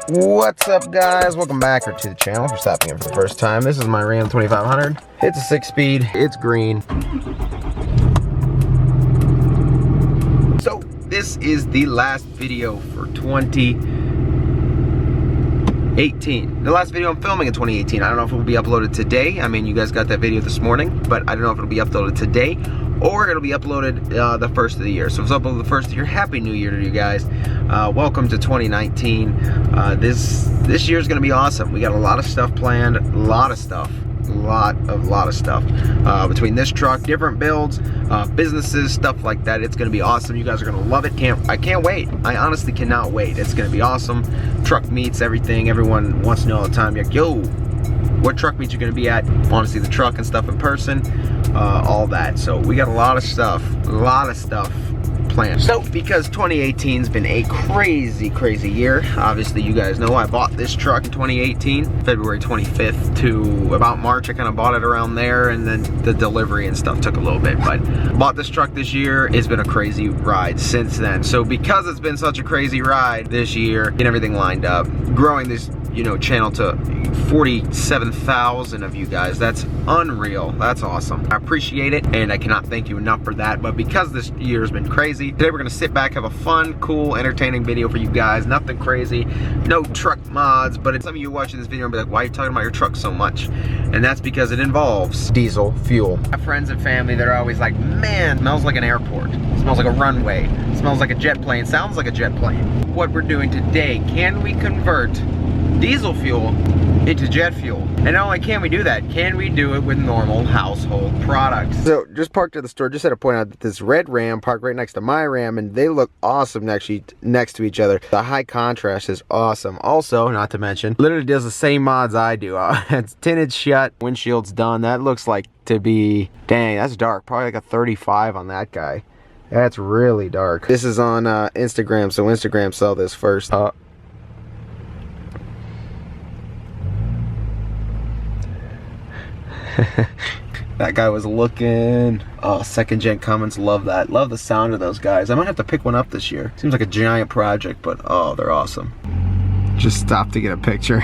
What's up, guys? Welcome back to the channel. If you're stopping in for the first time, this is my Ram 2500. It's a 6-speed. It's green. So this is the last video for 2018. The last video I'm filming in 2018. I don't know if it will be uploaded today. I mean, you guys got that video this morning, but I don't know if it'll be uploaded today or it'll be uploaded the first of the year. So if it's uploaded the first of the year, Happy New Year to you guys. Welcome to 2019. This year's gonna be awesome. We got a lot of stuff planned, a lot of stuff. Between this truck, different builds, businesses, stuff like that. It's gonna be awesome. You guys are gonna love it. I can't wait. I honestly cannot wait. It's gonna be awesome. Truck meets, everything. Everyone wants to know all the time. You're like, yo, what truck meet you gonna be at? Want to see the truck and stuff in person, all that. So we got a lot of stuff planned. So because 2018's been a crazy year, obviously you guys know I bought this truck in 2018, February 25th to about March. I kind of bought it around there, and then the delivery and stuff took a little bit, but bought this truck this year. It's been a crazy ride since then. So because it's been such a crazy ride this year, getting everything lined up, growing this channel to 47,000 of you guys. That's unreal. That's awesome. I appreciate it, and I cannot thank you enough for that. But because this year has been crazy, today we're gonna sit back, have a fun, cool, entertaining video for you guys. Nothing crazy, no truck mods, but some of you watching this video and be like, why are you talking about your truck so much? And that's because it involves diesel fuel. I have friends and family that are always like, man, it smells like an airport. It smells like a runway. It smells like a jet plane. Sounds like a jet plane. What we're doing today, can we convert diesel fuel into jet fuel? And not only can we do that, can we do it with normal household products? So just parked at the store. Just had to point out that this red Ram parked right next to my Ram, and they look awesome next to each other. The high contrast is awesome. Also, not to mention, literally does the same mods I do. It's tinted shut, windshield's done. That looks like to be, dang, that's dark. Probably like a 35 on that guy. That's really dark. This is on Instagram, so Instagram saw this first. That guy was looking. Oh, second gen Cummins, love that. Love the sound of those guys. I might have to pick one up this year. Seems like a giant project, but oh, they're awesome. Just stopped to get a picture.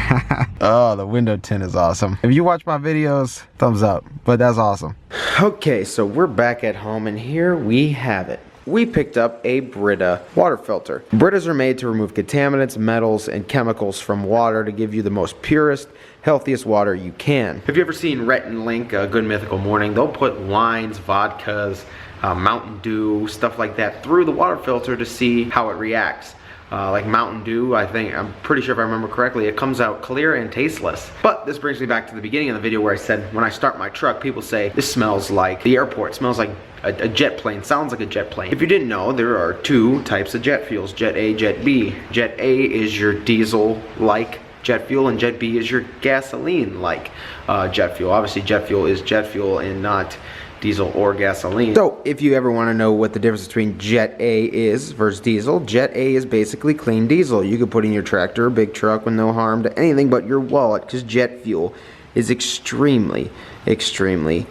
Oh, the window tint is awesome. If you watch my videos, thumbs up, but that's awesome. Okay, so we're back at home, and here we have it. We picked up a Brita water filter. Britas are made to remove contaminants, metals, and chemicals from water to give you the most purest, healthiest water you can. Have you ever seen Rhett and Link, Good Mythical Morning? They'll put wines, vodkas, Mountain Dew, stuff like that through the water filter to see how it reacts. Like Mountain Dew, I'm pretty sure if I remember correctly, it comes out clear and tasteless. But this brings me back to the beginning of the video where I said when I start my truck, people say, this smells like the airport, it smells like a jet plane, sounds like a jet plane. If you didn't know, there are two types of jet fuels, Jet A, Jet B. Jet A is your diesel-like jet fuel, and Jet B is your gasoline-like jet fuel. Obviously, jet fuel is jet fuel and not diesel or gasoline. So if you ever want to know what the difference between Jet A is versus diesel, Jet A is basically clean diesel. You could put in your tractor or big truck with no harm to anything but your wallet, because jet fuel is extremely expensive.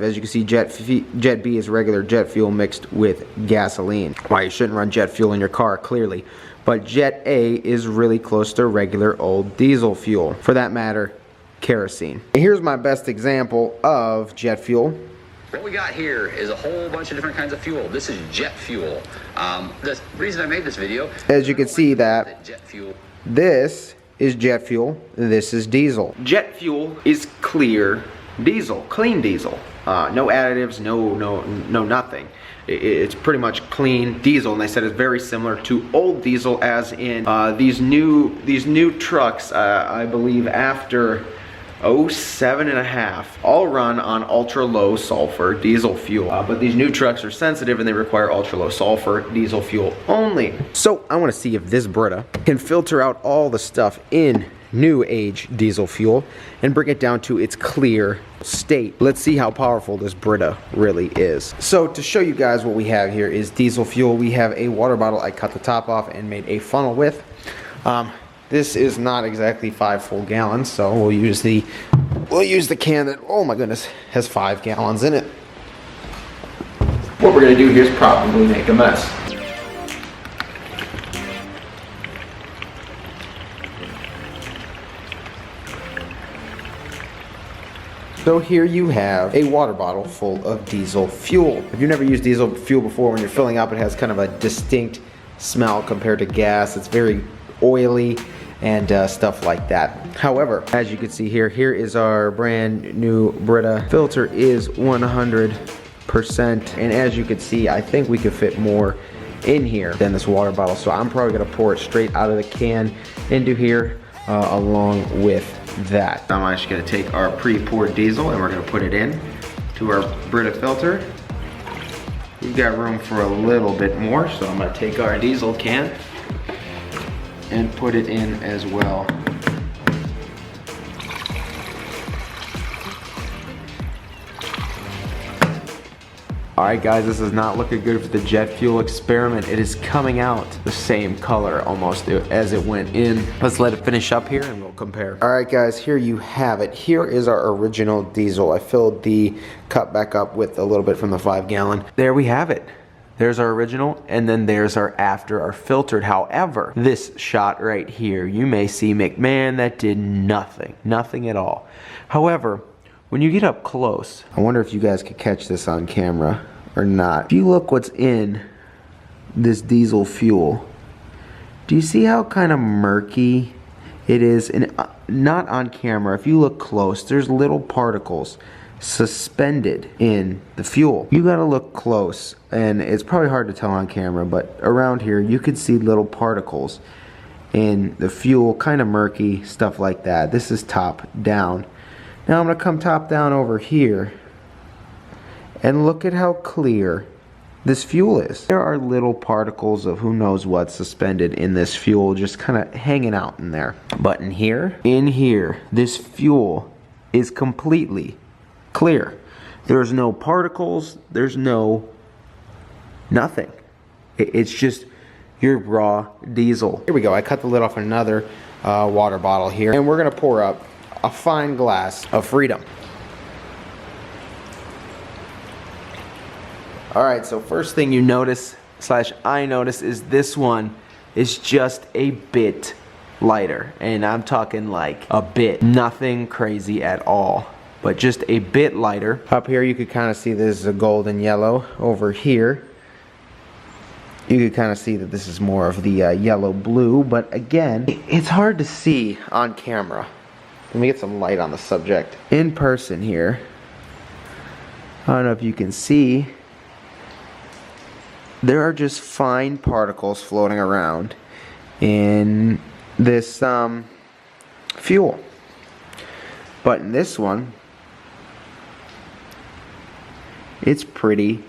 As you can see, Jet B is regular jet fuel mixed with gasoline. Why you shouldn't run jet fuel in your car, clearly. But Jet A is really close to regular old diesel fuel. For that matter, kerosene. Here's my best example of jet fuel. What we got here is a whole bunch of different kinds of fuel. This is jet fuel. The reason I made this video, as you can see, that jet fuel. This is jet fuel, this is diesel. Jet fuel is clear diesel, clean diesel. No additives, no nothing. It's pretty much clean diesel, and they said it's very similar to old diesel, as in these new trucks, I believe after 07.5, all run on ultra low sulfur diesel fuel. But these new trucks are sensitive and they require ultra low sulfur diesel fuel only. So I want to see if this Brita can filter out all the stuff in new age diesel fuel and bring it down to its clear state. Let's see how powerful this Brita really is. So to show you guys what we have here is diesel fuel. We have a water bottle I cut the top off and made a funnel with. This is not exactly 5 full gallons, so we'll use the can that, oh my goodness, has 5 gallons in it. What we're gonna do here is probably make a mess. So here you have a water bottle full of diesel fuel. If you've never used diesel fuel before, when you're filling up, it has kind of a distinct smell compared to gas. It's very oily and stuff like that. However, as you can see here, here is our brand new Brita. Filter is 100%, and as you can see, I think we could fit more in here than this water bottle, so I'm probably gonna pour it straight out of the can into here along with that. I'm actually gonna take our pre-poured diesel and we're gonna put it in to our Brita filter. We've got room for a little bit more, so I'm gonna take our diesel can and put it in as well. Alright guys, this is not looking good for the jet fuel experiment. It is coming out the same color almost as it went in. Let's let it finish up here and we'll compare. Alright guys, here you have it. Here is our original diesel. I filled the cup back up with a little bit from the 5-gallon. There we have it. There's our original, and then there's our after, our filtered. However, this shot right here, you may see, McMahon, that did nothing. Nothing at all. However, when you get up close, I wonder if you guys could catch this on camera or not. If you look what's in this diesel fuel, do you see how kind of murky it is? And not on camera, if you look close, there's little particles suspended in the fuel. You gotta look close, and it's probably hard to tell on camera, but around here you could see little particles in the fuel, kind of murky, stuff like that. This is top down. Now I'm gonna come top down over here and look at how clear this fuel is. There are little particles of who knows what suspended in this fuel, just kind of hanging out in there. But in here, this fuel is completely clear. There's no particles, there's nothing. It's just your raw diesel. Here we go, I cut the lid off another water bottle here, and we're gonna pour up a fine glass of freedom. Alright, so first thing you notice, / I notice, is this one is just a bit lighter. And I'm talking like a bit. Nothing crazy at all, but just a bit lighter. Up here you could kind of see this is a golden yellow. Over here you could kind of see that this is more of the yellow blue, but again, it's hard to see on camera. Let me get some light on the subject. In person here, I don't know if you can see, there are just fine particles floating around in this fuel. But in this one, it's pretty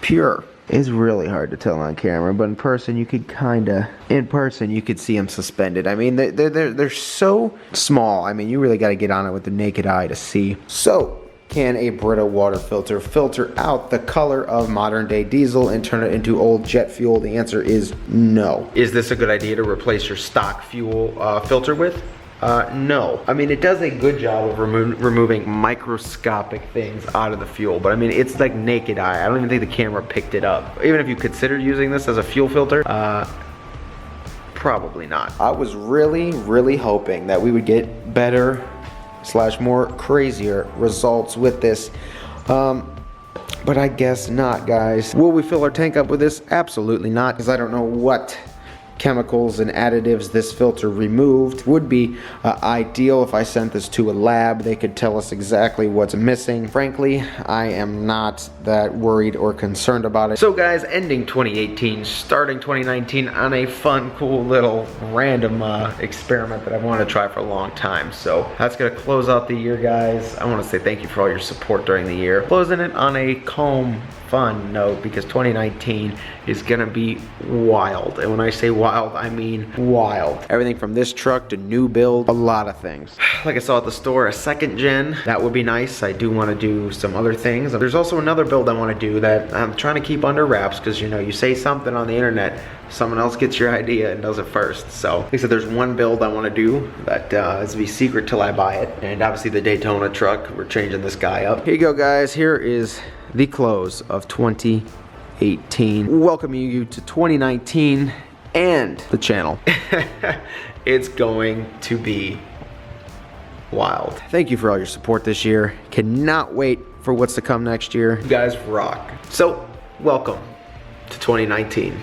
pure. It's really hard to tell on camera, but in person you could you could see them suspended. I mean, they're so small. I mean, you really got to get on it with the naked eye to see. So, can a Brita water filter out the color of modern day diesel and turn it into old jet fuel? The answer is no. Is this a good idea to replace your stock fuel filter with? No. I mean, it does a good job of removing microscopic things out of the fuel, but I mean, it's like naked eye. I don't even think the camera picked it up. Even if you considered using this as a fuel filter, probably not. I was really hoping that we would get better / more crazier results with this, but I guess not, guys. Will we fill our tank up with this? Absolutely not, because I don't know what chemicals and additives this filter removed. Would be ideal if I sent this to a lab. They could tell us exactly what's missing. Frankly, I am not that worried or concerned about it. So guys, ending 2018, starting 2019 on a fun, cool little random experiment that I've wanted to try for a long time. So that's gonna close out the year, guys. I want to say thank you for all your support during the year. Closing it on a calm, fun note, because 2019 is gonna be wild. And when I say wild, I mean wild. Everything from this truck to new build, a lot of things. Like I saw at the store, a 2nd gen, that would be nice. I do want to do some other things. There's also another build I want to do that I'm trying to keep under wraps, because you know, you say something on the internet, someone else gets your idea and does it first. So like I said, there's one build I want to do that is to be secret till I buy it. And obviously the Daytona truck, we're changing this guy up. Here you go, guys. Here is the close of 2018. Welcoming you to 2019 and the channel. It's going to be wild. Thank you for all your support this year. Cannot wait for what's to come next year. You guys rock. So, welcome to 2019.